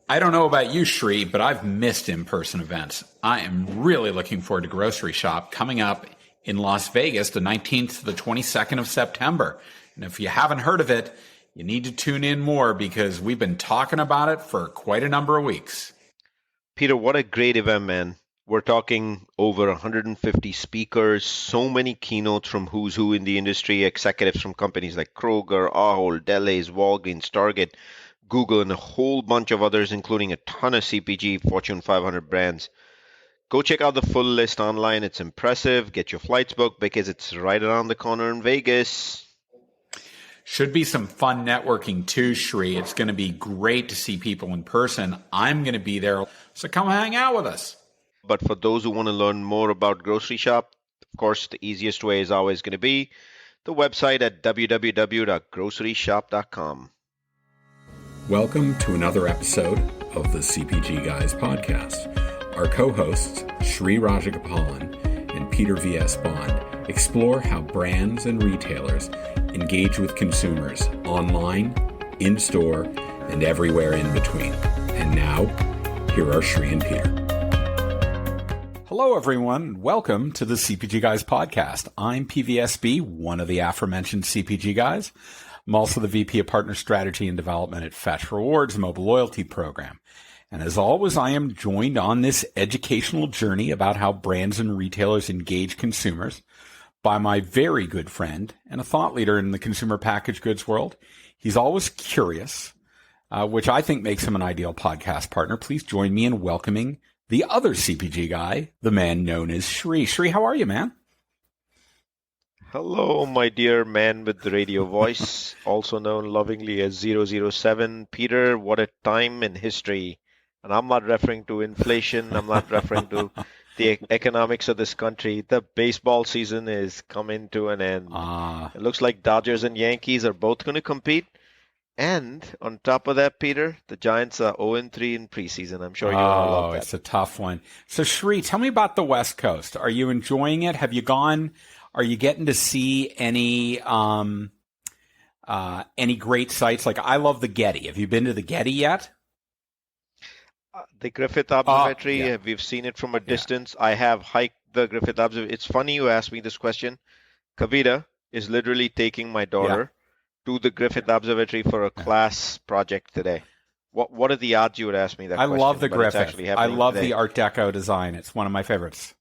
I don't know about you, Shri, but I've missed in-person events. I am really looking forward to Grocery Shop coming up in Las Vegas, the 19th to the 22nd of September. And if you haven't heard of it, you need to tune in more because we've been talking about it for quite a number of weeks. Peter, what a great event, man. We're talking over 150 speakers, so many keynotes from who's who in the industry, executives from companies like Kroger, Ahold, Delhaize, Walgreens, Target, Google, and a whole bunch of others, including a ton of CPG Fortune 500 brands. Go check out the full list online. It's impressive. Get your flights booked because it's right around the corner in Vegas. Should be some fun networking too, Shri. It's going to be great to see people in person. I'm going to be there, so come hang out with us. But for those who want to learn more about Grocery Shop, of course, the easiest way is always going to be the website at www.groceryshop.com. Welcome to another episode of the CPG Guys podcast. Our co-hosts, Shri Rajagopalan and Peter V.S. Bond, explore how brands and retailers engage with consumers online, in-store, and everywhere in between. And now, here are Shri and Peter. Hello, everyone. Welcome to the CPG Guys podcast. I'm PVSB, one of the aforementioned CPG guys. I'm also the VP of Partner Strategy and Development at Fetch Rewards Mobile Loyalty Program. And as always, I am joined on this educational journey about how brands and retailers engage consumers by my very good friend and a thought leader in the consumer packaged goods world. He's always curious, which I think makes him an ideal podcast partner. Please join me in welcoming the other CPG guy, the man known as Shri. Shri, how are you, man? Hello, my dear man with the radio voice, also known lovingly as 007. Peter, what a time in history. And I'm not referring to inflation. I'm not referring to the economics of this country. The baseball season is coming to an end. It looks like Dodgers and Yankees are both going to compete. And on top of that, Peter, the Giants are 0-3 in preseason. I'm sure you all love that. It's a tough one. So, Shri, tell me about the West Coast. Are you enjoying it? Have you gone? Are you getting to see any great sites? Like, I love the Getty. Have you been to the Getty yet? The Griffith Observatory, we've seen it from a distance. I have hiked the Griffith Observatory. It's funny you asked me this question. Kavita is literally taking my daughter to the Griffith Observatory for a class project today. What are the odds you would ask me that question? I love the Griffith. I love today. The Art Deco design. It's one of my favorites.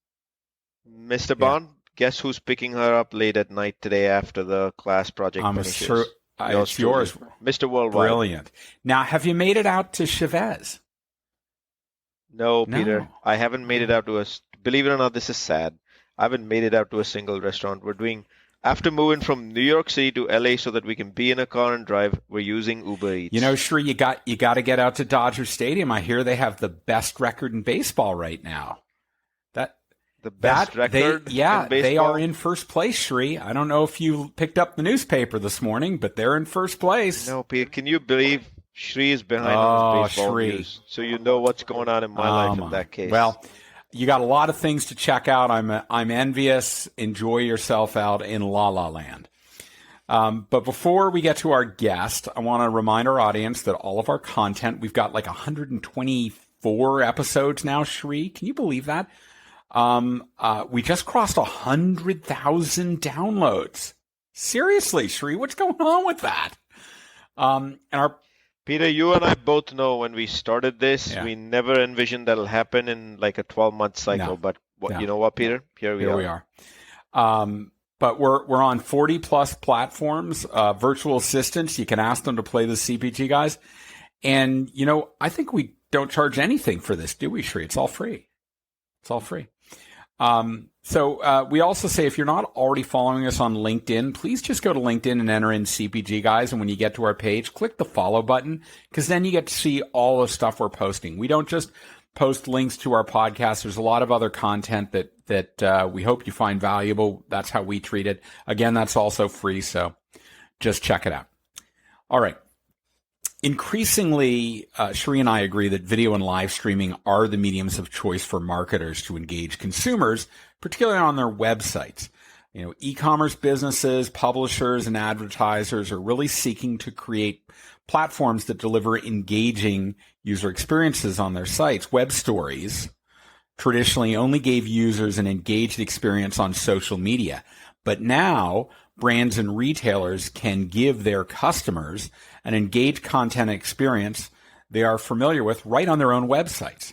Mr. Bond, guess who's picking her up late at night today after the class project finishes? Sure it's yours. Mr. Worldwide. Brilliant. Now, have you made it out to Chavez? No, Peter. I haven't made it out to believe it or not, this is sad. I haven't made it out to a single restaurant. After moving from New York City to LA so that we can be in a car and drive, we're using Uber Eats. You know, Shri, you got to get out to Dodger Stadium. I hear they have the best record in baseball right now. The best record in baseball? They are in first place, Shri. I don't know if you picked up the newspaper this morning, but they're in first place. No, Peter, can you believe Shri is behind on his baseball news? So you know what's going on in my life in that case. Well, you got a lot of things to check out. I'm envious. Enjoy yourself out in La La Land. But before we get to our guest, I want to remind our audience that all of our content, we've got like 124 episodes now, Shri. Can you believe that? We just crossed 100,000 downloads. Seriously, Shri, what's going on with that? And Peter, you and I both know when we started this, we never envisioned that'll happen in like a 12-month cycle. No. But you know what, Peter? Here we are. But we're on 40 plus platforms, virtual assistants. You can ask them to play the CPG Guys. And, you know, I think we don't charge anything for this, do we, Shri? It's all free. It's all free. So we also say if you're not already following us on LinkedIn, please just go to LinkedIn and enter in CPG Guys. And when you get to our page, click the follow button because then you get to see all the stuff we're posting. We don't just post links to our podcast. There's a lot of other content that we hope you find valuable. That's how we treat it. Again, that's also free. So just check it out. All right. Increasingly, Shri and I agree that video and live streaming are the mediums of choice for marketers to engage consumers, particularly on their websites. You know, e-commerce businesses, publishers, and advertisers are really seeking to create platforms that deliver engaging user experiences on their sites. Web stories traditionally only gave users an engaged experience on social media. But now brands and retailers can give their customers an engaged content experience they are familiar with right on their own websites.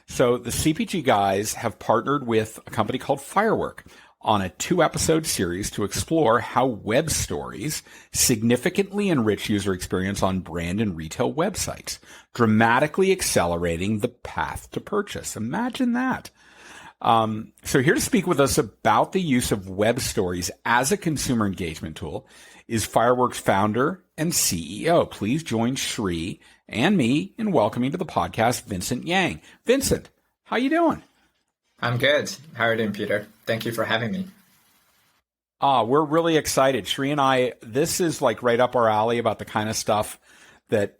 So the CPG guys have partnered with a company called Firework on a 2-episode series to explore how web stories significantly enrich user experience on brand and retail websites, dramatically accelerating the path to purchase. Imagine that. So here to speak with us about the use of web stories as a consumer engagement tool is Firework's founder and CEO. Please join Shri and me in welcoming to the podcast Vincent Yang. Vincent, how you doing? I'm good. How are you doing, Peter? Thank you for having me. We're really excited. Shri and I, this is like right up our alley about the kind of stuff that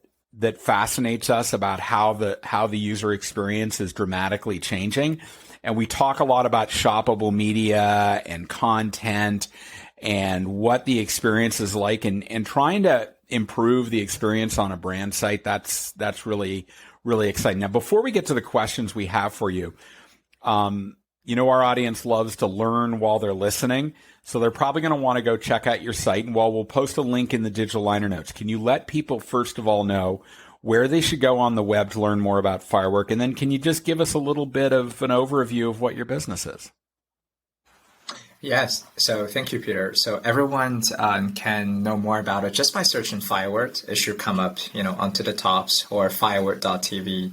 fascinates us about how the user experience is dramatically changing. And we talk a lot about shoppable media and content and what the experience is like and trying to improve the experience on a brand site. That's really, really exciting. Now, before we get to the questions we have for you, our audience loves to learn while they're listening. So they're probably going to want to go check out your site. And while we'll post a link in the digital liner notes, can you let people first of all know where they should go on the web to learn more about Firework? And then can you just give us a little bit of an overview of what your business is? Yes. So thank you, Peter. So everyone can know more about it just by searching Firework. It should come up, onto the tops, or firework.tv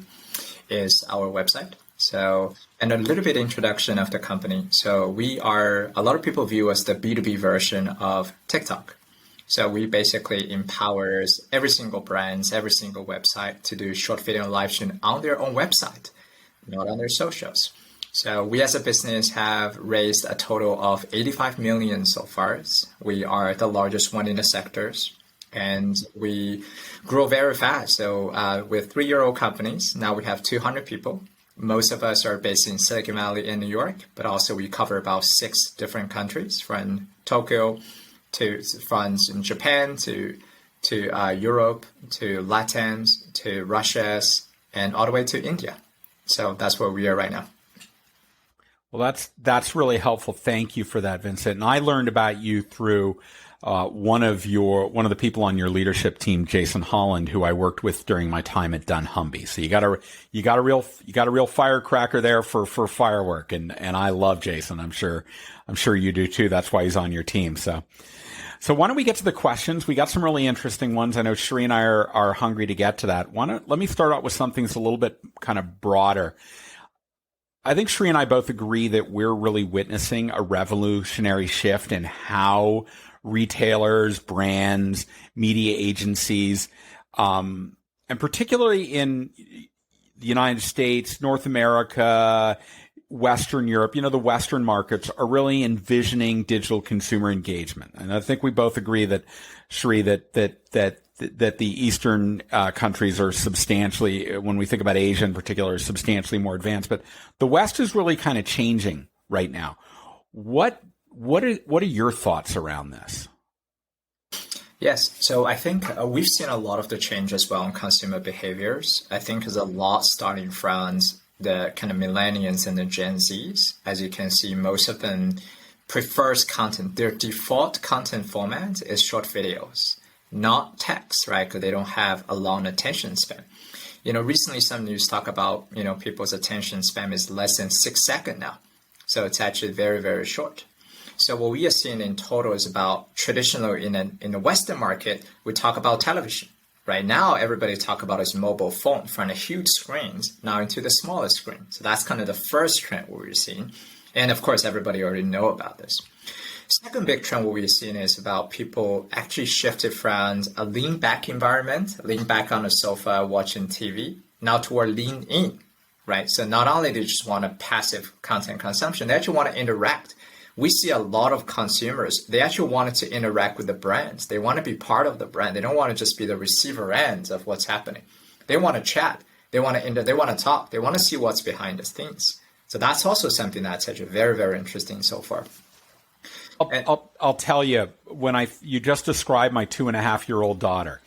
is our website. So, and a little bit introduction of the company. So a lot of people view us the B2B version of TikTok. So we basically empowers every single brand, every single website to do short video live stream on their own website, not on their socials. So we as a business have raised a total of 85 million so far. We are the largest one in the sectors, and we grow very fast. So with 3-year-old companies, now we have 200 people. Most of us are based in Silicon Valley in New York, but also we cover about 6 different countries, from Tokyo from Japan to Europe, to Latin, to Russia, and all the way to India. So that's where we are right now. Well, that's really helpful. Thank you for that, Vincent. And I learned about you through one of the people on your leadership team, Jason Holland, who I worked with during my time at dunnhumby. So you got a real firecracker there for Firework, and I love Jason. I'm sure you do too. That's why he's on your team. So why don't we get to the questions? We got some really interesting ones. I know Shri and I are hungry to get to that. Let me start out with something that's a little bit kind of broader. I think Shri and I both agree that we're really witnessing a revolutionary shift in how retailers, brands, media agencies, and particularly in the United States, North America, Western Europe, the Western markets are really envisioning digital consumer engagement. And I think we both agree that, Shri, that the Eastern countries are substantially, when we think about Asia in particular, are substantially more advanced. But the West is really kind of changing right now. What are your thoughts around this? Yes. So I think we've seen a lot of the change as well in consumer behaviors. I think there's a lot starting from the kind of millennials and the Gen Zs. As you can see, most of them prefers content. Their default content format is short videos, not text, right? Because they don't have a long attention span. Recently some news talk about, people's attention span is less than 6 seconds now. So it's actually very, very short. So what we are seeing in total is about traditionally in the Western market, we talk about television. Right now, everybody talk about is mobile phone from the huge screens now into the smaller screen. So that's kind of the first trend what we're seeing. And of course, everybody already know about this. Second big trend what we're seeing is about people actually shifted from a lean back environment, lean back on the sofa watching TV, now toward lean in, right? So not only do they just want a passive content consumption, they actually want to interact. We see a lot of consumers, they actually wanted to interact with the brands. They want to be part of the brand. They don't want to just be the receiver end of what's happening. They want to chat. They want to talk. They want to see what's behind the scenes. So that's also something that's actually very, very interesting so far. I'll tell you, when you just described my 2.5-year-old daughter,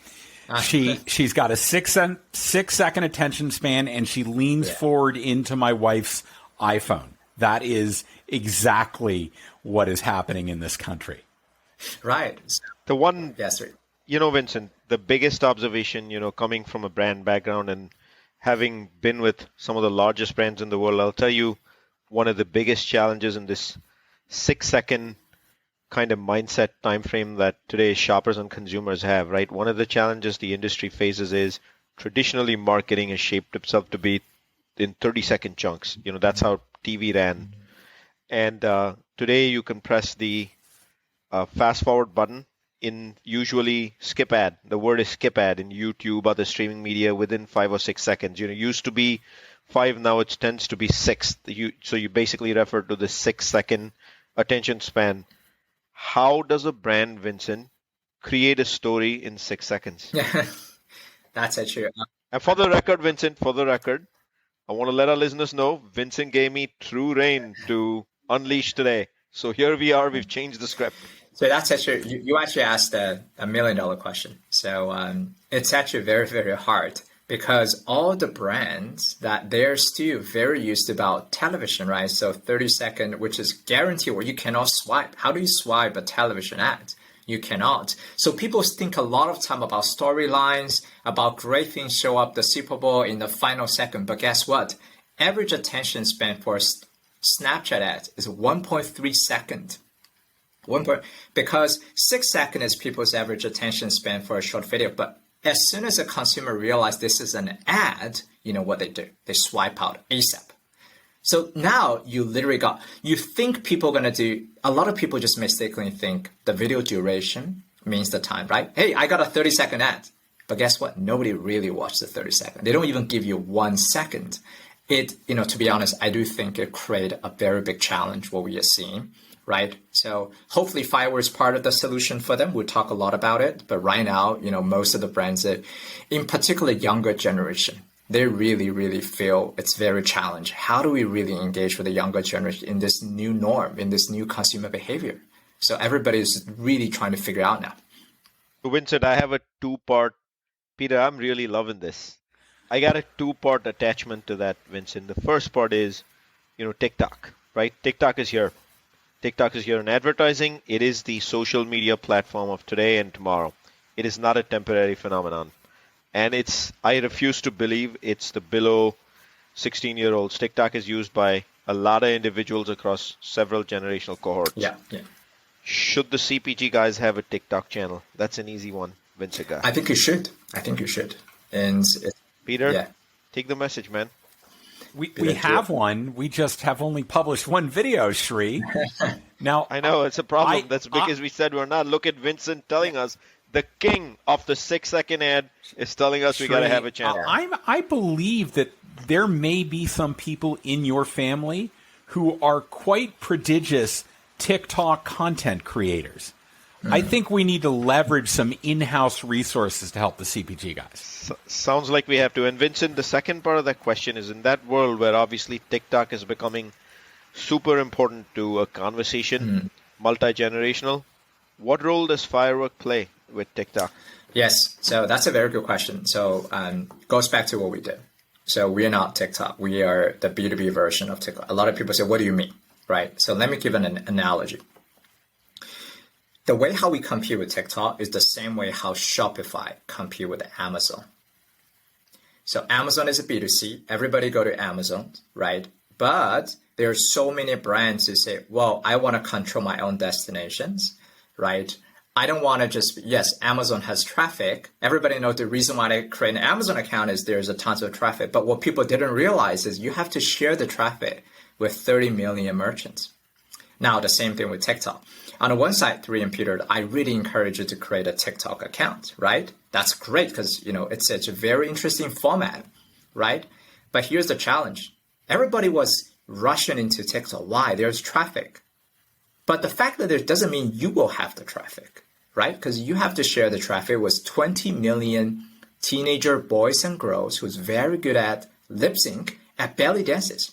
She's got a 6-second attention span, and she leans forward into my wife's iPhone. That is exactly what is happening in this country. Right. The one, Yes, sir. Vincent, the biggest observation, coming from a brand background and having been with some of the largest brands in the world, I'll tell you one of the biggest challenges in this 6-second kind of mindset time frame that today's shoppers and consumers have, right? One of the challenges the industry faces is traditionally marketing has shaped itself to be in 30-second chunks. That's how TV ran. And today you can press the fast forward button in usually skip ad. The word is skip ad in YouTube, other streaming media within 5 or 6 seconds. Used to be 5, now it tends to be 6. So you basically refer to the 6-second attention span. How does a brand, Vincent, create a story in 6 seconds? That's actually. And for the record, Vincent, I want to let our listeners know Vincent gave me true rein to unleash today. So here we are. We've changed the script. So that's actually, you actually asked a $1 million question. So it's actually very, very hard because all the brands that they're still very used about television, right? So 30-second, which is guaranteed where you cannot swipe. How do you swipe a television ad? You cannot. So people think a lot of time about storylines, about great things show up the Super Bowl in the final second. But guess what? Average attention span for a Snapchat ad is 1.3 seconds. Because 6 seconds is people's average attention span for a short video. But as soon as a consumer realizes this is an ad, you know what they do? They swipe out ASAP. So now you literally you think people are going to do, a lot of people just mistakenly think the video duration means the time, right? Hey, I got a 30-second ad. But guess what? Nobody really watched the 30 seconds. They don't even give you 1 second. To be honest, I do think it created a very big challenge what we are seeing, right? So hopefully Firework is part of the solution for them. We'll talk a lot about it. But right now, most of the brands, in particular younger generation, they really, really feel it's very challenging. How do we really engage with the younger generation in this new norm, in this new consumer behavior? So everybody is really trying to figure out now. Vincent, I have a 2-part. Peter, I'm really loving this. I got a 2-part attachment to that, Vincent. The first part is, TikTok, right? TikTok is here. TikTok is here in advertising. It is the social media platform of today and tomorrow. It is not a temporary phenomenon. And I refuse to believe it's the below 16-year-olds. TikTok is used by a lot of individuals across several generational cohorts. Yeah. Should the CPG guys have a TikTok channel? That's an easy one, Vincent guy. I think you should. And Peter, take the message, man. We have one. We just have only published one video, Shri. Now I know it's a problem. That's because we said we're not. Look at Vincent telling us the king of the 6-second ad is telling us we got to have a channel. I believe that there may be some people in your family who are quite prodigious TikTok content creators. I think we need to leverage some in-house resources to help the CPG guys. Sounds like we have to. And Vincent, the second part of that question is in that world where obviously TikTok is becoming super important to a conversation, multi-generational, what role does Firework play with TikTok? Yes, so that's a very good question. So goes back to what we did. So we are not TikTok. We are the B2B version of TikTok. A lot of people say, what do you mean? Right? So let me give an analogy. The way how we compete with TikTok is the same way how Shopify compete with Amazon. So Amazon is a B2C. Everybody go to Amazon, right? But there are so many brands who say, well, I want to control my own destinations, right? I don't want to just, yes, Amazon has traffic. Everybody knows the reason why they create an Amazon account is there's a tons of traffic. But what people didn't realize is you have to share the traffic with 30 million merchants. Now, the same thing with TikTok. On the one side, Three and Peter, I really encourage you to create a TikTok account, right? That's great because, it's such a very interesting format, right? But here's the challenge. Everybody was rushing into TikTok. Why? There's traffic. But the fact that there doesn't mean you will have the traffic, right? Because you have to share the traffic with 20 million teenager boys and girls who's very good at lip sync at belly dances,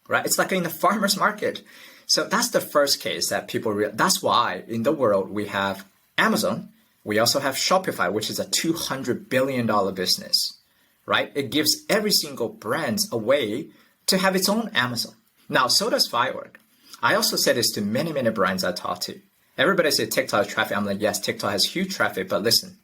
right? It's like in the farmer's market. So that's the first case that people that's why in the world we have Amazon, We also have Shopify, which is a $200 billion business, right? It gives every single brand a way to have its own Amazon. Now, so does Firework. I also said this to many, many brands I talk to. Everybody said TikTok has traffic. I'm like, yes, TikTok has huge traffic, but listen,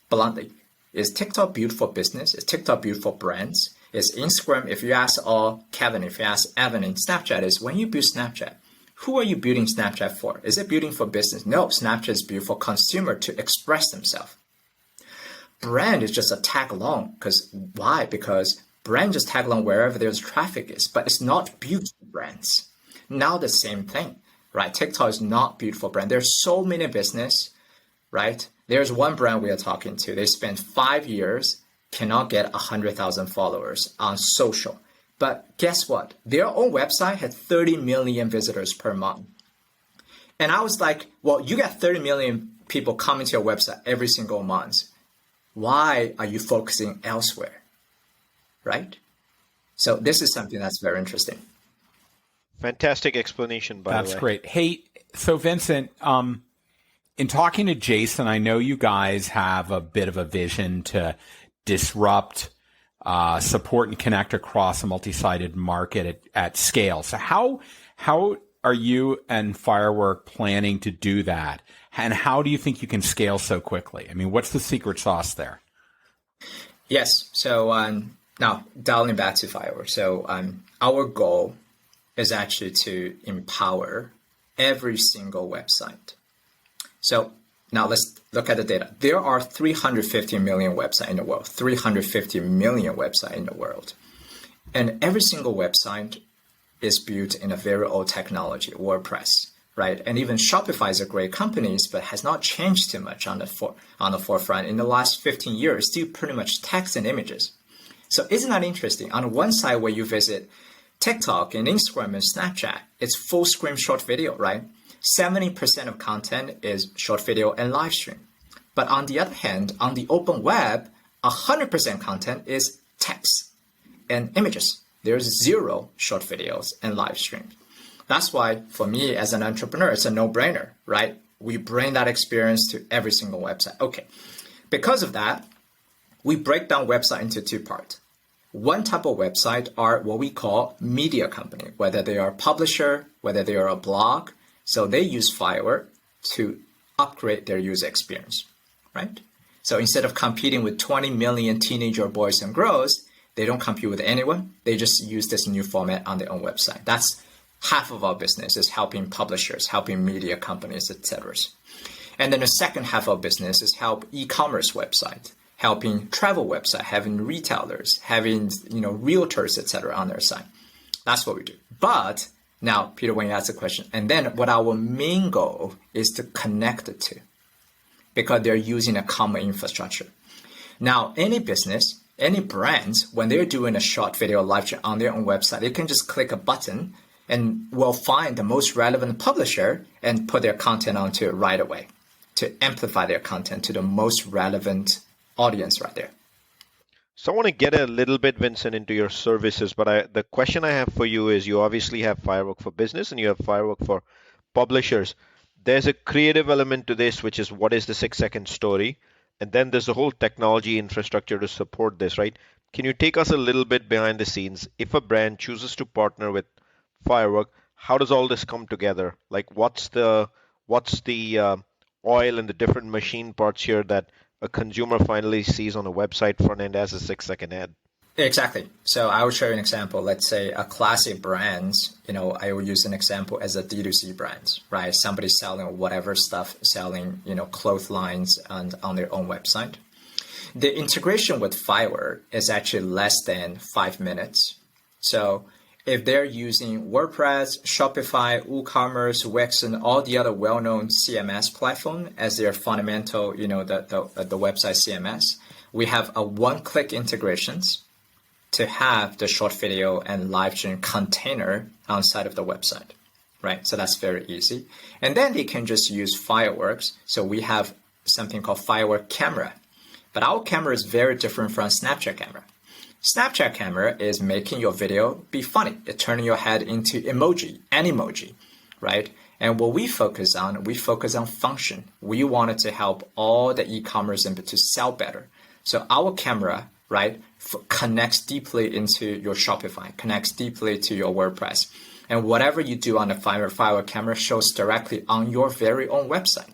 bluntly, is TikTok beautiful business? Is TikTok beautiful brands? Is Instagram, if you ask Kevin, if you ask Evan in Snapchat, is when you build Snapchat, who are you building Snapchat for? Is it building for business? No, Snapchat is built for consumer to express themselves. Brand is just a tag along. Because why? Because brand just tag along wherever there's traffic is, but it's not built for brands. Now the same thing, right? TikTok is not built for brand. There's so many business, right? There's one brand we are talking to. They spent 5 years, cannot get 100,000 followers on social. But guess what? Their own website had 30 million visitors per month. And I was like, well, you got 30 million people coming to your website every single month. Why are you focusing elsewhere? Right? So this is something that's very interesting. Fantastic explanation, by the way. That's great. Hey, so Vincent, in talking to Jason, I know you guys have a bit of a vision to disrupt, support, and connect across a multi-sided market at scale. So how are you and Firework planning to do that? And how do you think you can scale so quickly? I mean, what's the secret sauce there? Yes. So now dialing back to Firework. So our goal is actually to empower every single website. So now let's look at the data. There are 350 million websites in the world, 350 million websites in the world. And every single website is built in a very old technology, WordPress, right? And even Shopify is a great company, but has not changed too much on the forefront. In the last 15 years, still pretty much text and images. So isn't that interesting? On one side where you visit TikTok and Instagram and Snapchat, it's full screen short video, right? 70% of content is short video and live stream. But on the other hand, on the open web, 100% content is text and images. There's zero short videos and live streams. That's why for me as an entrepreneur, it's a no-brainer, right? We bring that experience to every single website. Okay. Because of that, we break down website into two parts. One type of website are what we call media company, whether they are a publisher, whether they are a blog. So they use Firework to upgrade their user experience, right? So instead of competing with 20 million teenager boys and girls, they don't compete with anyone. They just use this new format on their own website. That's half of our business is helping publishers, helping media companies, etc. And then the second half of business is help e-commerce website, helping travel website, having retailers, having realtors, etc. on their side. That's what we do. But now, Peter, when you ask the question, and then what our main goal is to connect the two because they're using a common infrastructure. Now, any business, any brands, when they're doing a short video live stream on their own website, they can just click a button and will find the most relevant publisher and put their content onto it right away to amplify their content to the most relevant audience right there. So I want to get a little bit, Vincent, into your services, but the question I have for you is you obviously have Firework for business and you have Firework for publishers. There's a creative element to this, which is what is the 6-second story? And then there's the whole technology infrastructure to support this, right? Can you take us a little bit behind the scenes? If a brand chooses to partner with Firework, how does all this come together? Like what's the oil and the different machine parts here that a consumer finally sees on a website front end as a 6-second ad? Exactly. So I will show you an example. Let's say a classic brand, I will use an example as a D2C brand, right? Somebody selling whatever stuff, selling, clotheslines on their own website. The integration with Firework is actually less than 5 minutes. So if they're using WordPress, Shopify, WooCommerce, Wix, and all the other well-known CMS platform as their fundamental, the website CMS, we have a one-click integrations to have the short video and live stream container outside of the website, right? So that's very easy. And then they can just use Fireworks. So we have something called Firework Camera. But our camera is very different from Snapchat camera. Snapchat camera is making your video be funny. It's turning your head into emoji, an emoji, right? And what we focus on function. We wanted to help all the e-commerce to sell better. So our camera, right, connects deeply into your Shopify, connects deeply to your WordPress. And whatever you do on the Firework camera shows directly on your very own website,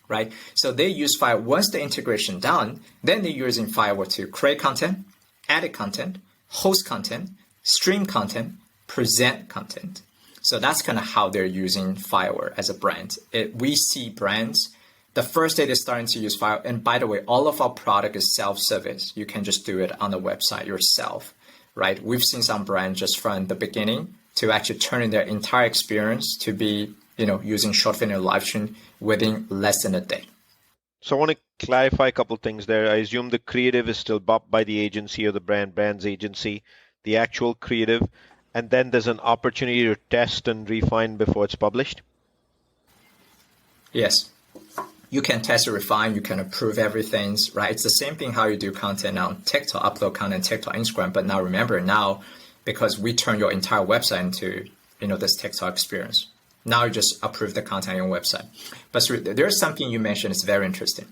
right? So they use Firework. Once the integration done, then they're using Firework to create content, edit content, host content, stream content, present content. So that's kind of how they're using Firework as a brand. We see brands, the first day they're starting to use Firework, and by the way, all of our product is self-service. You can just do it on the website yourself, right? We've seen some brands just from the beginning to actually turning their entire experience to be, using short video live stream within less than a day. So I want to clarify a couple of things there. I assume the creative is still bought by the agency or the brand's agency, the actual creative, and then there's an opportunity to test and refine before it's published? Yes. You can test and refine, you can approve everything, right? It's the same thing how you do content on TikTok, upload content, TikTok, Instagram, but now remember because we turn your entire website into, this TikTok experience. Now you just approve the content on your website. But there's something you mentioned, it's very interesting.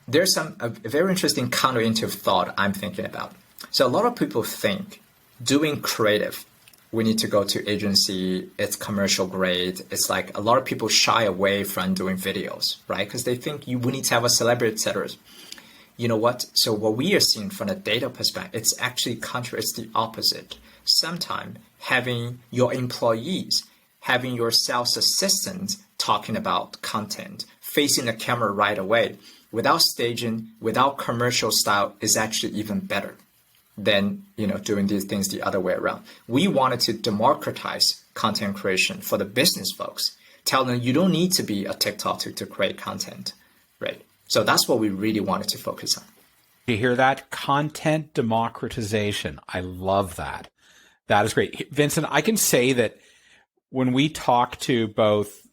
There's a very interesting counterintuitive thought I'm thinking about. So a lot of people think doing creative, we need to go to agency, it's commercial grade. It's like a lot of people shy away from doing videos, right? Because they think we need to have a celebrity, etc. You know what? So what we are seeing from a data perspective, it's actually it's the opposite. Sometimes having your employees, having your sales assistant talking about content, facing the camera right away, without staging, without commercial style is actually even better than doing these things the other way around. We wanted to democratize content creation for the business folks. Tell them you don't need to be a TikToker to create content, right? So that's what we really wanted to focus on. You hear that? Content democratization. I love that. That is great. Vincent, I can say that when we talk to both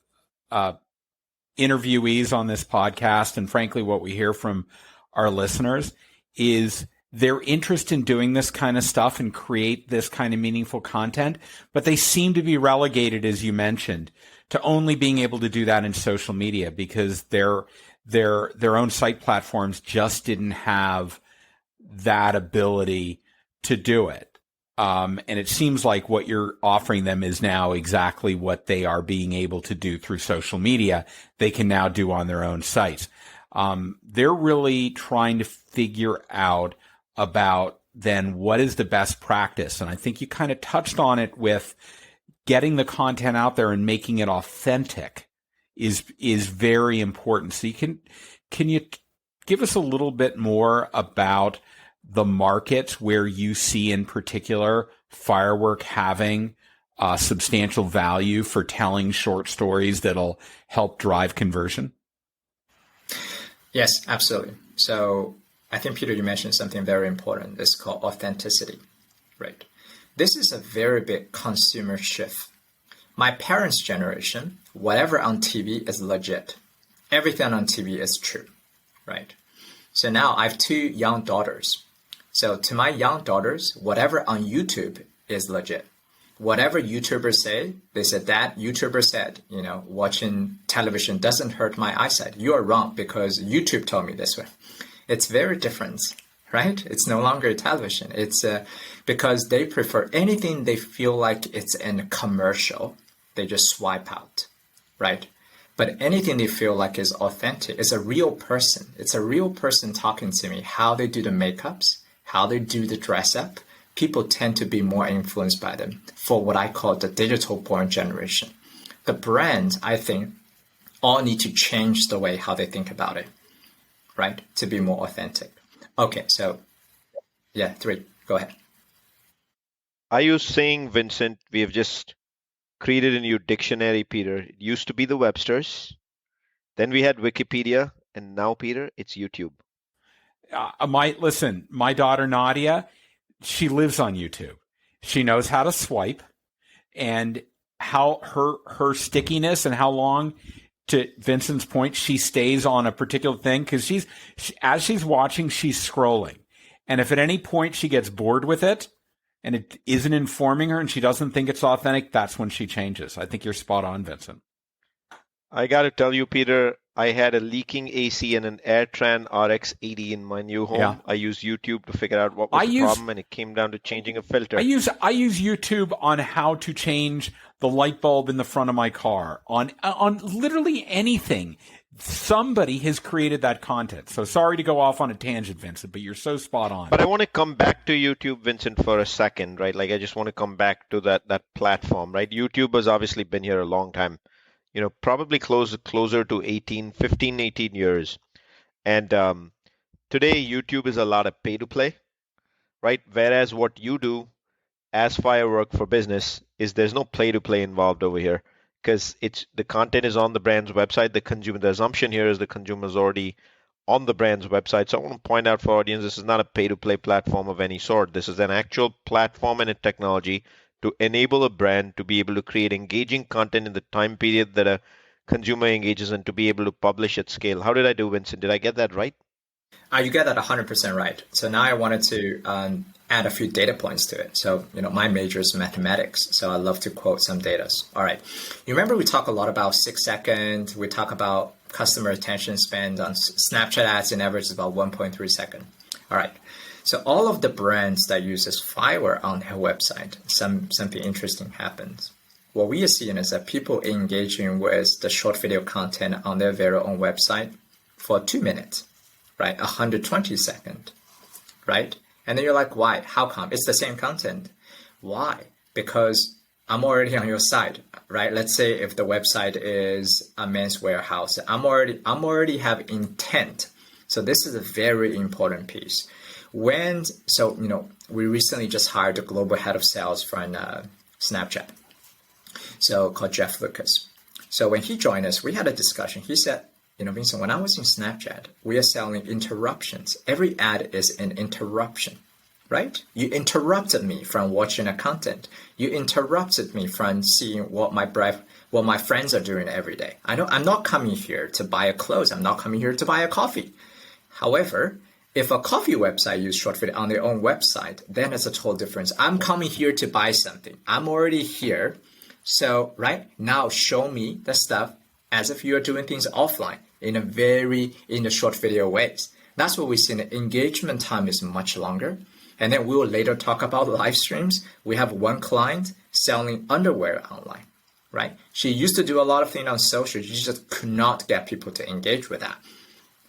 interviewees on this podcast and frankly what we hear from our listeners is their interest in doing this kind of stuff and create this kind of meaningful content, but they seem to be relegated, as you mentioned, to only being able to do that in social media because their own site platforms just didn't have that ability to do it. And it seems like what you're offering them is now exactly what they are being able to do through social media. They can now do on their own sites. They're really trying to figure out about then what is the best practice. And I think you kind of touched on it with getting the content out there and making it authentic is very important. So can you give us a little bit more about the markets where you see in particular Firework having substantial value for telling short stories that'll help drive conversion? Yes, absolutely. So I think, Peter, you mentioned something very important. It's called authenticity, right? This is a very big consumer shift. My parents' generation, whatever on TV is legit. Everything on TV is true, right? So now I have 2 young daughters. So to my young daughters, whatever on YouTube is legit. Whatever YouTubers say, they said that YouTuber said, watching television doesn't hurt my eyesight. You are wrong because YouTube told me this way. It's very different, right? It's no longer television. It's because they prefer anything they feel like it's in a commercial, they just swipe out, right? But anything they feel like is authentic, is a real person. It's a real person talking to me, how they do the makeups, how they do the dress up. People tend to be more influenced by them for what I call the digital born generation. The brands, I think, all need to change the way how they think about it, right? To be more authentic. Okay, so 3, go ahead. Are you saying, Vincent, we have just created a new dictionary, Peter? It used to be the Webster's, then we had Wikipedia, and now, Peter, it's YouTube. My daughter Nadia, she lives on YouTube. She knows how to swipe and how her stickiness and how long, to Vincent's point, she stays on a particular thing because as she's watching, she's scrolling. And if at any point she gets bored with it, and it isn't informing her and she doesn't think it's authentic, that's when she changes. I think you're spot on, Vincent. I got to tell you, Peter, I had a leaking AC and an AirTran RX80 in my new home. Yeah. I used YouTube to figure out what was the problem, and it came down to changing a filter. I use YouTube on how to change the light bulb in the front of my car, on literally anything. Somebody has created that content. So sorry to go off on a tangent, Vincent, but you're so spot on. But I want to come back to YouTube, Vincent, for a second, right? Like I just want to come back to that platform, right? YouTube has obviously been here a long time. Probably closer to 18 years. And today, YouTube is a lot of pay to play, right? Whereas what you do as Firework for Business is there's no play to play involved over here, because the content is on the brand's website. The assumption here is the consumer is already on the brand's website. So I want to point out for our audience, this is not a pay to play platform of any sort. This is an actual platform and a technology to enable a brand to be able to create engaging content in the time period that a consumer engages and to be able to publish at scale. How did I do, Vincent? Did I get that right? You get that 100% right. So now I wanted to add a few data points to it. So, my major is mathematics, so I love to quote some data. All right. You remember we talk a lot about 6 seconds. We talk about customer attention span on Snapchat ads in average is about 1.3 seconds. All right. So all of the brands that uses Firework on their website, something interesting happens. What we are seeing is that people engaging with the short video content on their very own website for 2 minutes, right? 120 seconds, right? And then you're like, why? How come? It's the same content. Why? Because I'm already on your site, right? Let's say if the website is a men's warehouse, I'm already have intent. So this is a very important piece. We recently just hired a global head of sales from Snapchat, so called Jeff Lucas. So when he joined us, we had a discussion. He said, Vincent, when I was in Snapchat, we are selling interruptions. Every ad is an interruption, right? You interrupted me from watching a content. You interrupted me from seeing what my friends are doing every day. I'm not coming here to buy a clothes. I'm not coming here to buy a coffee. However, if a coffee website use short video on their own website, then it's a total difference. I'm coming here to buy something. I'm already here. So, right now, show me the stuff as if you're doing things offline in the short video ways. That's what we see. The engagement time is much longer. And then we will later talk about live streams. We have one client selling underwear online, right? She used to do a lot of things on social. She just could not get people to engage with that.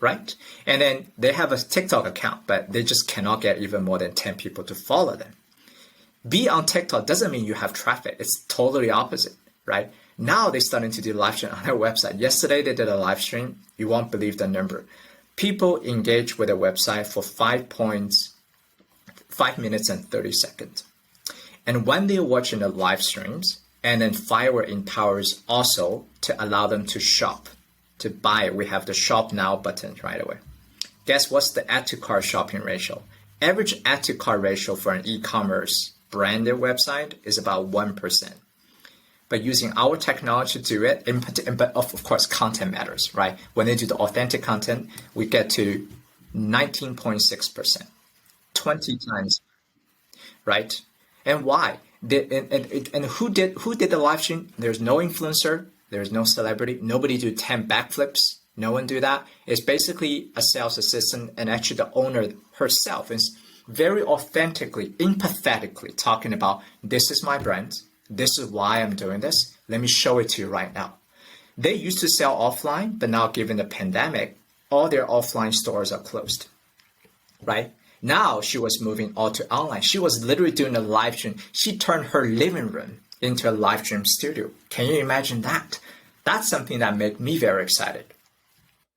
Right? And then they have a TikTok account, but they just cannot get even more than 10 people to follow them. Be on TikTok doesn't mean you have traffic. It's totally opposite, right? Now they're starting to do live stream on their website. Yesterday they did a live stream. You won't believe the number. People engage with their website for 5 minutes and 30 seconds. And when they're watching the live streams, and then Firework empowers also to allow them to shop. To buy, we have the shop now button right away. Guess what's the add to cart shopping ratio? Average add to cart ratio for an e-commerce branded website is about 1%. But using our technology to do it, but of course, content matters, right? When they do the authentic content, we get to 19.6%, 20 times, right? And why? And who did the live stream? There's no influencer. There's no celebrity. Nobody do 10 backflips. No one do that. It's basically a sales assistant, and actually the owner herself is very authentically, empathetically talking about, this is my brand. This is why I'm doing this. Let me show it to you right now. They used to sell offline, but now given the pandemic, all their offline stores are closed, right? Now she was moving all to online. She was literally doing a live stream. She turned her living room into a live stream studio. Can you imagine that? That's something that made me very excited.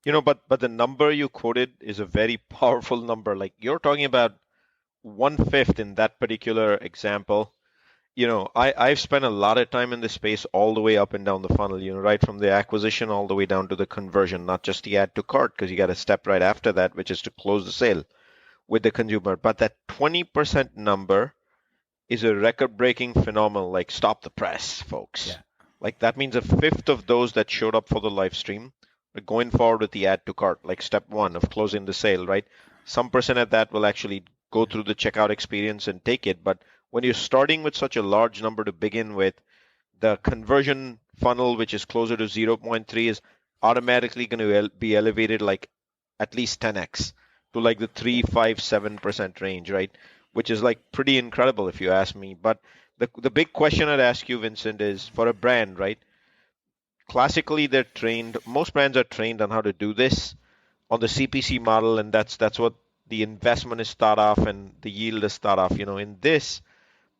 But the number you quoted is a very powerful number. Like you're talking about 1/5 in that particular example. I've spent a lot of time in this space all the way up and down the funnel, right from the acquisition all the way down to the conversion, not just the add to cart, because you got a step right after that, which is to close the sale with the consumer. But that 20% number is a record-breaking phenomenon, like stop the press, folks. Yeah. Like that means 1/5 of those that showed up for the live stream are going forward with the add to cart, like step one of closing the sale, right? Some percent of that will actually go through the checkout experience and take it, but when you're starting with such a large number to begin with, the conversion funnel, which is closer to 0.3, is automatically going to be elevated like at least 10x to like the 3, 5, 7% range, right? Which is like pretty incredible if you ask me. But the big question I'd ask you, Vincent, is for a brand, right? Classically, they're trained, most brands are trained on how to do this on the CPC model, and that's what the investment is start off and the yield is start off. In this,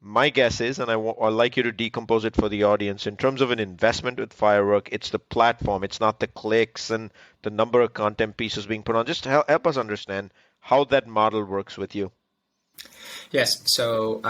my guess is, and I'd like you to decompose it for the audience, in terms of an investment with Firework, it's the platform. It's not the clicks and the number of content pieces being put on. Just help us understand how that model works with you. Yes. So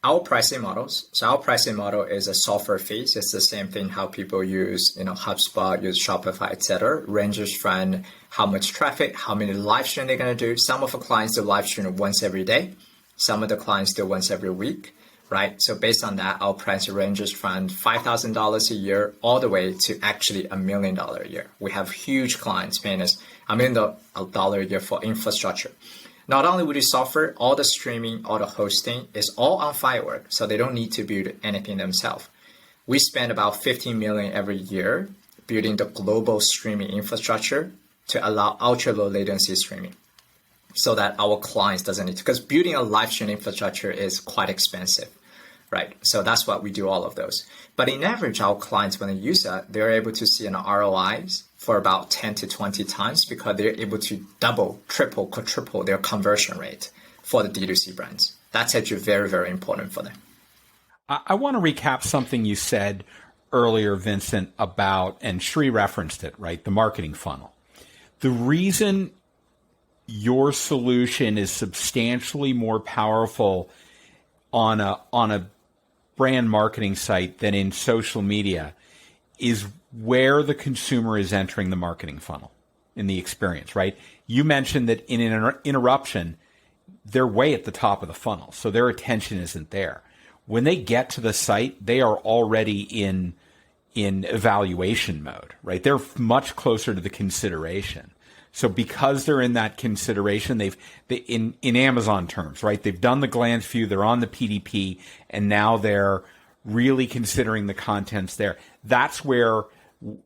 our pricing models. So our pricing model is a software fees. It's the same thing how people use, HubSpot, use Shopify, etc. Ranges from how much traffic, how many live stream they're going to do. Some of the clients do live stream once every day. Some of the clients do once every week, right? So based on that, our price ranges from $5,000 a year all the way to actually $1 million a year. We have huge clients paying us $1 million a year for infrastructure. Not only we do software, all the streaming, all the hosting is all on Firework, so they don't need to build anything themselves. We spend about $15 million every year building the global streaming infrastructure to allow ultra low latency streaming, so that our clients doesn't need to, because building a live stream infrastructure is quite expensive, right? So that's what we do all of those. But in average, our clients, when they use that, they're able to see an ROIs for about 10 to 20 times because they're able to double, triple, quadruple their conversion rate for the D2C brands. That's actually very, very important for them. I want to recap something you said earlier, Vincent, about, and Shri referenced it, right? The marketing funnel. The reason your solution is substantially more powerful on a brand marketing site than in social media is where the consumer is entering the marketing funnel in the experience, right? You mentioned that in an interruption, they're way at the top of the funnel, so their attention isn't there. When they get to the site, they are already in evaluation mode, right? They're much closer to the consideration. So because they're in that consideration, in Amazon terms, right? They've done the glance view, they're on the PDP, and now they're really considering the contents there. That's where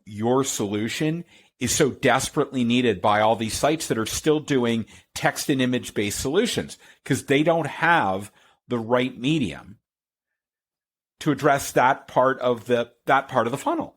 your solution is so desperately needed by all these sites that are still doing text and image based solutions, because they don't have the right medium to address that part of the funnel.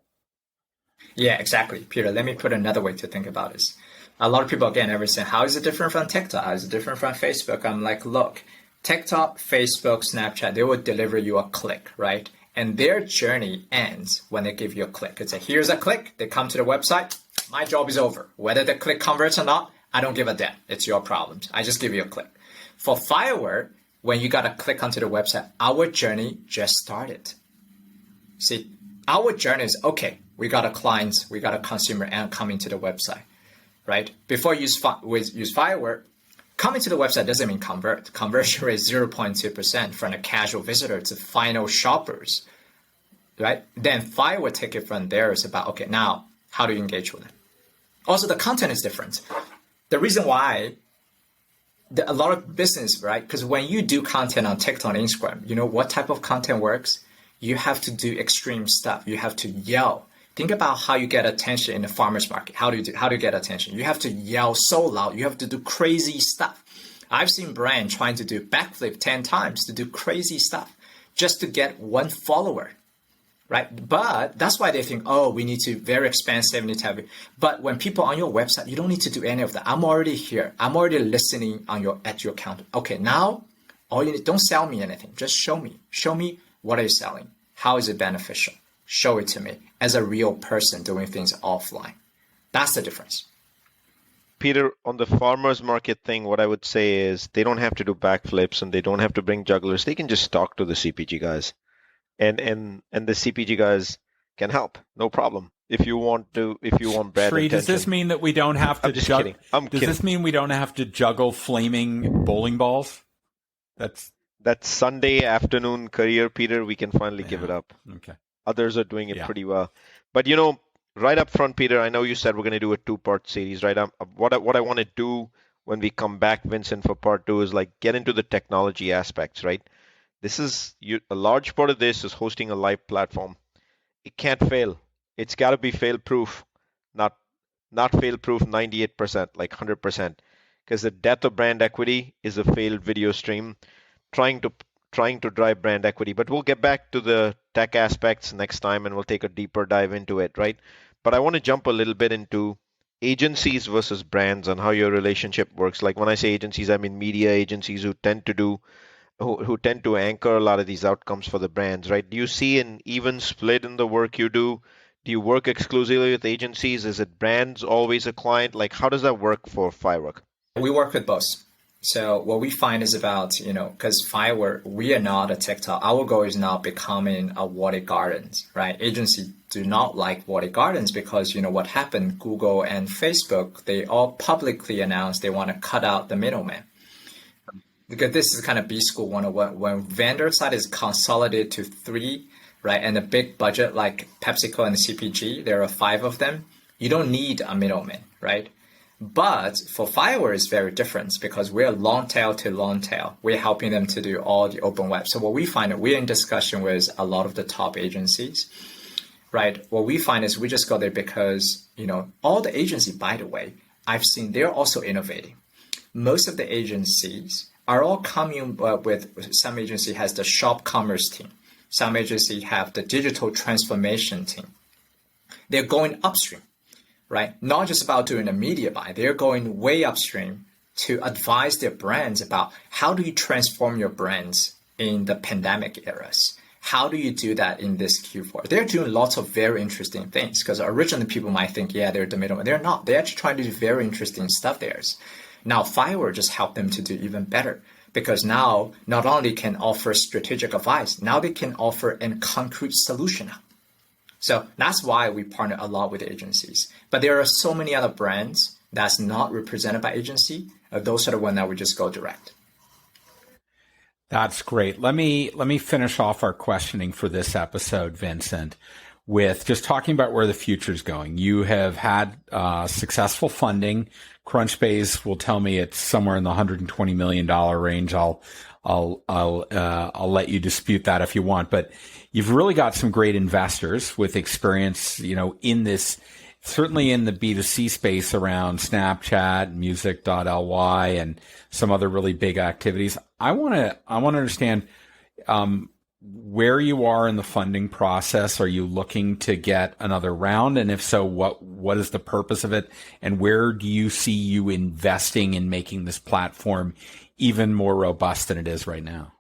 Yeah, exactly, Peter. Let me put another way to think about this. A lot of people, again, ever say, how is it different from TikTok? How is it different from Facebook? I'm like, look, TikTok, Facebook, Snapchat, they will deliver you a click, right? And their journey ends when they give you a click. It's here's a click. They come to the website. My job is over. Whether the click converts or not, I don't give a damn. It's your problem. I just give you a click. For Firework, when you got to click onto the website, our journey just started. See, our journey is, okay, we got a client, we got a consumer and coming to the website, right? Before you use Firework, coming to the website doesn't mean convert. Conversion rate is 0.2% from a casual visitor to final shoppers, right? Then Firework take it from there is about, okay, now how do you engage with them? Also, the content is different. The reason why a lot of business, right? Because when you do content on TikTok and Instagram, you know what type of content works? You have to do extreme stuff. You have to yell. Think about how you get attention in the farmer's market. How do you get attention? You have to yell so loud. You have to do crazy stuff. I've seen brands trying to do backflip 10 times to do crazy stuff just to get one follower, right? But that's why they think, oh, we need to very expensive. But when people on your website, you don't need to do any of that. I'm already here. I'm already listening at your account. Okay, now all you need, don't sell me anything. Just show me. Show me what are you selling? How is it beneficial? Show it to me as a real person doing things offline. That's the difference. Peter, on the farmers market thing, what I would say is they don't have to do backflips and they don't have to bring jugglers. They can just talk to the CPG guys, and the CPG guys can help. No problem. If you want brand Shri, attention. does this mean that we don't have to kidding. I'm kidding. Does this mean we don't have to juggle flaming bowling balls? That Sunday afternoon career, Peter, we can finally give it up. Okay. Others are doing it pretty well. But, right up front, Peter, I know you said we're going to do a 2-part series, right? What I want to do when we come back, Vincent, for part 2 is like get into the technology aspects, right? A large part of this is hosting a live platform. It can't fail. It's got to be fail proof, not fail proof 98%, like 100%, because the death of brand equity is a failed video stream trying to drive brand equity. But we'll get back to the tech aspects next time, and we'll take a deeper dive into it, right? But I want to jump a little bit into agencies versus brands and how your relationship works. Like when I say agencies, I mean media agencies who tend to anchor a lot of these outcomes for the brands, right? Do you see an even split in the work you do? Do you work exclusively with agencies? Is it brands always a client? Like, how does that work for Firework? We work with both. So what we find is about, because Firework, we are not a TikTok. Our goal is not becoming a walled gardens, right? Agencies do not like walled gardens because, what happened, Google and Facebook, they all publicly announced they want to cut out the middleman. Because this is kind of B School 101. When vendor side is consolidated to 3, right, and a big budget like PepsiCo and CPG, there are 5 of them, you don't need a middleman, right? But for Firework, it's very different because we're long tail to long tail. We're helping them to do all the open web. So what we find, we're in discussion with a lot of the top agencies, right? What we find is we just go there because, all the agencies, by the way, I've seen they're also innovating. Most of the agencies are all coming with, some agency has the shop commerce team. Some agency have the digital transformation team. They're going upstream, right? Not just about doing a media buy. They're going way upstream to advise their brands about how do you transform your brands in the pandemic eras. How do you do that in this Q4? They're doing lots of very interesting things because originally people might think, yeah, they're the middleman. They're not. They're actually trying to do very interesting stuff there. Now, Firework just helped them to do even better because now not only can offer strategic advice, now they can offer a concrete solution. So that's why we partner a lot with agencies. But there are so many other brands that's not represented by agency. Those are the ones that we just go direct. That's great. Let me finish off our questioning for this episode, Vincent, with just talking about where the future is going. You have had successful funding. Crunchbase will tell me it's somewhere in the $120 million range. I'll let you dispute that if you want, but you've really got some great investors with experience, in this, certainly in the B2C space around Snapchat, music.ly, and some other really big activities. I want to understand, where you are in the funding process. Are you looking to get another round? And if so, what is the purpose of it? And where do you see you investing in making this platform even more robust than it is right now?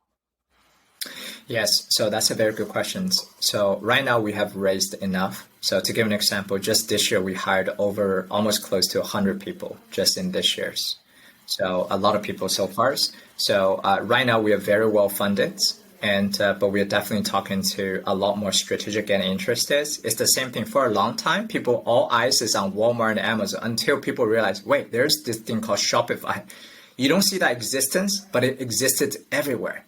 Yes, so that's a very good question. So right now we have raised enough. So to give an example, just this year we hired over almost close to 100 people just in this year's. So a lot of people so far. So right now we are very well funded. But we are definitely talking to a lot more strategic and interested. It's the same thing for a long time. People, all eyes is on Walmart and Amazon until people realize, wait, there's this thing called Shopify. You don't see that existence, but it existed everywhere.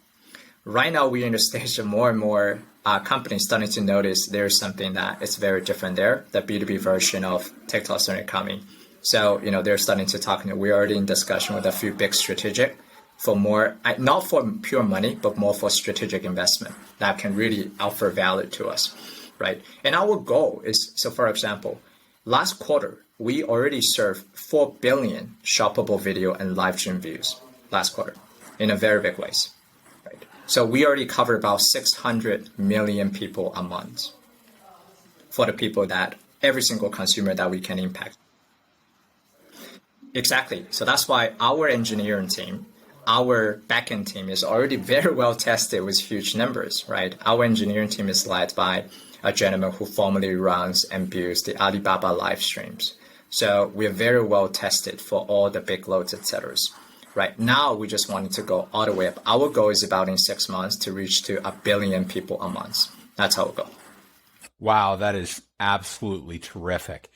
Right now, we're in the stage of more and more companies starting to notice there's something that is very different there. The B2B version of TikTok started coming. So, they're starting to talk. We're already in discussion with a few big strategic for more, not for pure money, but more for strategic investment that can really offer value to us, right? And our goal is, so for example, last quarter, we already served 4 billion shoppable video and live stream views last quarter in a very big ways, right? So we already cover about 600 million people a month for the people that every single consumer that we can impact. Exactly. So that's why our engineering team, our backend team is already very well tested with huge numbers, right? Our engineering team is led by a gentleman who formerly runs and builds the Alibaba live streams. So we are very well tested for all the big loads, etc. Right now, we just wanted to go all the way up. Our goal is about in 6 months to reach to 1 billion people a month. That's our goal. Wow, that is absolutely terrific.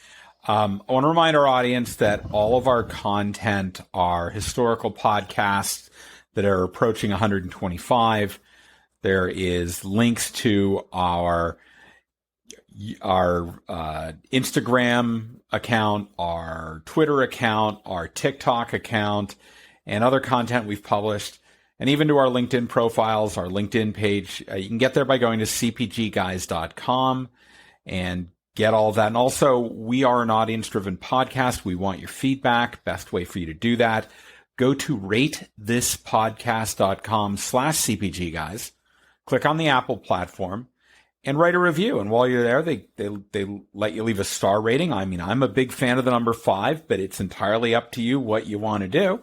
I want to remind our audience that all of our content are historical podcasts that are approaching 125. There is links to our Instagram account, our Twitter account, our TikTok account, and other content we've published. and even to our LinkedIn profiles, our LinkedIn page. You can get there by going to cpgguys.com and get all of that. And also, we are an audience-driven podcast. We want your feedback. Best way for you to do that, go to ratethispodcast.com/cpgguys. Click on the Apple platform and write a review. And while you're there, they let you leave a star rating. I mean, I'm a big fan of the number 5, but it's entirely up to you what you want to do.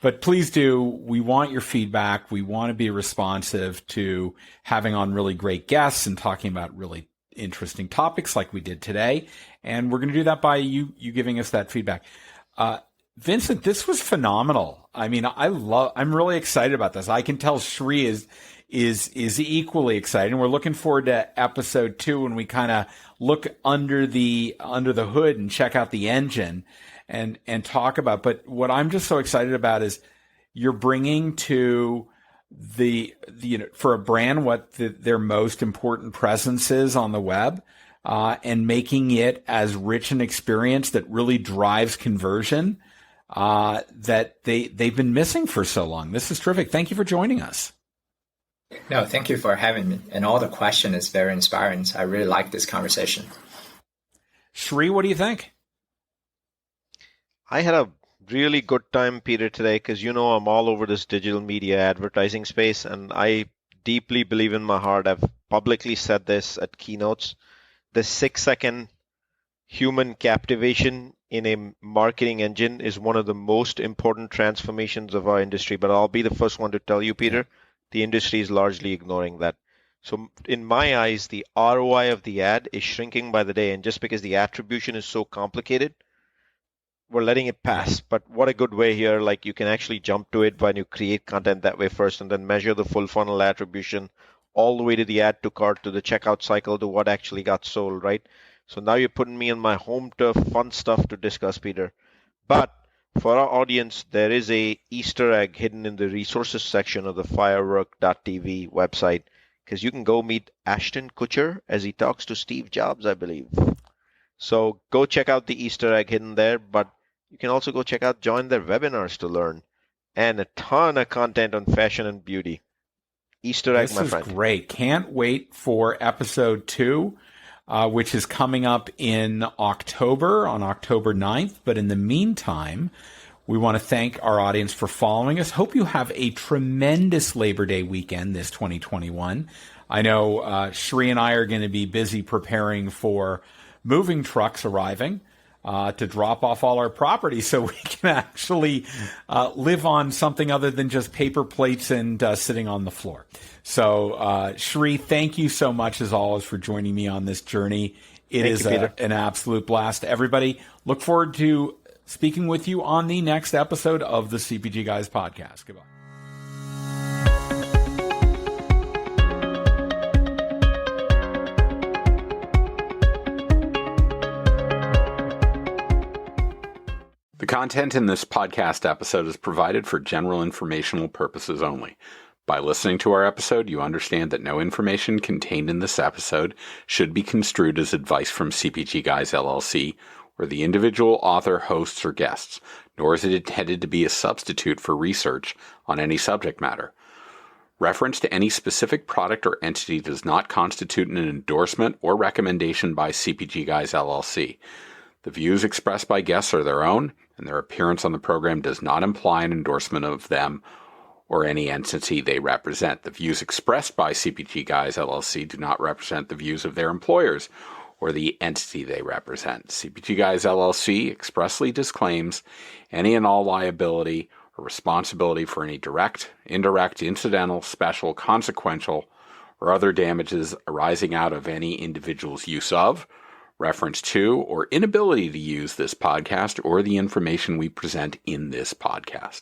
But please do. We want your feedback. We want to be responsive to having on really great guests and talking about really interesting topics like we did today. And we're going to do that by you giving us that feedback. Vincent, this was phenomenal. I mean, I'm really excited about this. I can tell Shri is equally excited. And we're looking forward to episode 2 when we kind of look under the hood and check out the engine and talk about. But what I'm just so excited about is you're bringing to for a brand what their most important presence is on the web, and making it as rich an experience that really drives conversion that they've been missing for so long. This is terrific. Thank you for joining us. No, thank you for having me. And all the question is very inspiring. I really like this conversation. Shri, what do you think? I had a really good time, Peter, today, because I'm all over this digital media advertising space, and I deeply believe in my heart, I've publicly said this at keynotes, the 6-second human captivation in a marketing engine is one of the most important transformations of our industry. But I'll be the first one to tell you, Peter, the industry is largely ignoring that. So in my eyes, the ROI of the ad is shrinking by the day. And just because the attribution is so complicated, we're letting it pass. But what a good way here. Like, you can actually jump to it when you create content that way first, and then measure the full funnel attribution all the way to the add to cart, to the checkout cycle, to what actually got sold, right? So now you're putting me in my home turf, fun stuff to discuss, Peter. But for our audience, there is a Easter egg hidden in the resources section of the firework.tv website, because you can go meet Ashton Kutcher as he talks to Steve Jobs, I believe. So go check out the Easter egg hidden there, but you can also go join their webinars to learn, and a ton of content on fashion and beauty. Easter egg, my friend. This is great. Can't wait for episode 2. Which is coming up in October, on October 9th. But in the meantime, we want to thank our audience for following us. Hope you have a tremendous Labor Day weekend this 2021. I know Shri and I are going to be busy preparing for moving trucks arriving to drop off all our property so we can actually live on something other than just paper plates and sitting on the floor. So, Shri, thank you so much, as always, for joining me on this journey. It is an absolute blast. Everybody, look forward to speaking with you on the next episode of the CPG Guys podcast. Goodbye. The content in this podcast episode is provided for general informational purposes only. By listening to our episode, you understand that no information contained in this episode should be construed as advice from CPG Guys LLC or the individual author, hosts, or guests, nor is it intended to be a substitute for research on any subject matter. Reference to any specific product or entity does not constitute an endorsement or recommendation by CPG Guys LLC. The views expressed by guests are their own, and their appearance on the program does not imply an endorsement of them or any entity they represent. The views expressed by CPG Guys LLC do not represent the views of their employers or the entity they represent. CPG Guys LLC expressly disclaims any and all liability or responsibility for any direct, indirect, incidental, special, consequential, or other damages arising out of any individual's use of, reference to, or inability to use this podcast or the information we present in this podcast.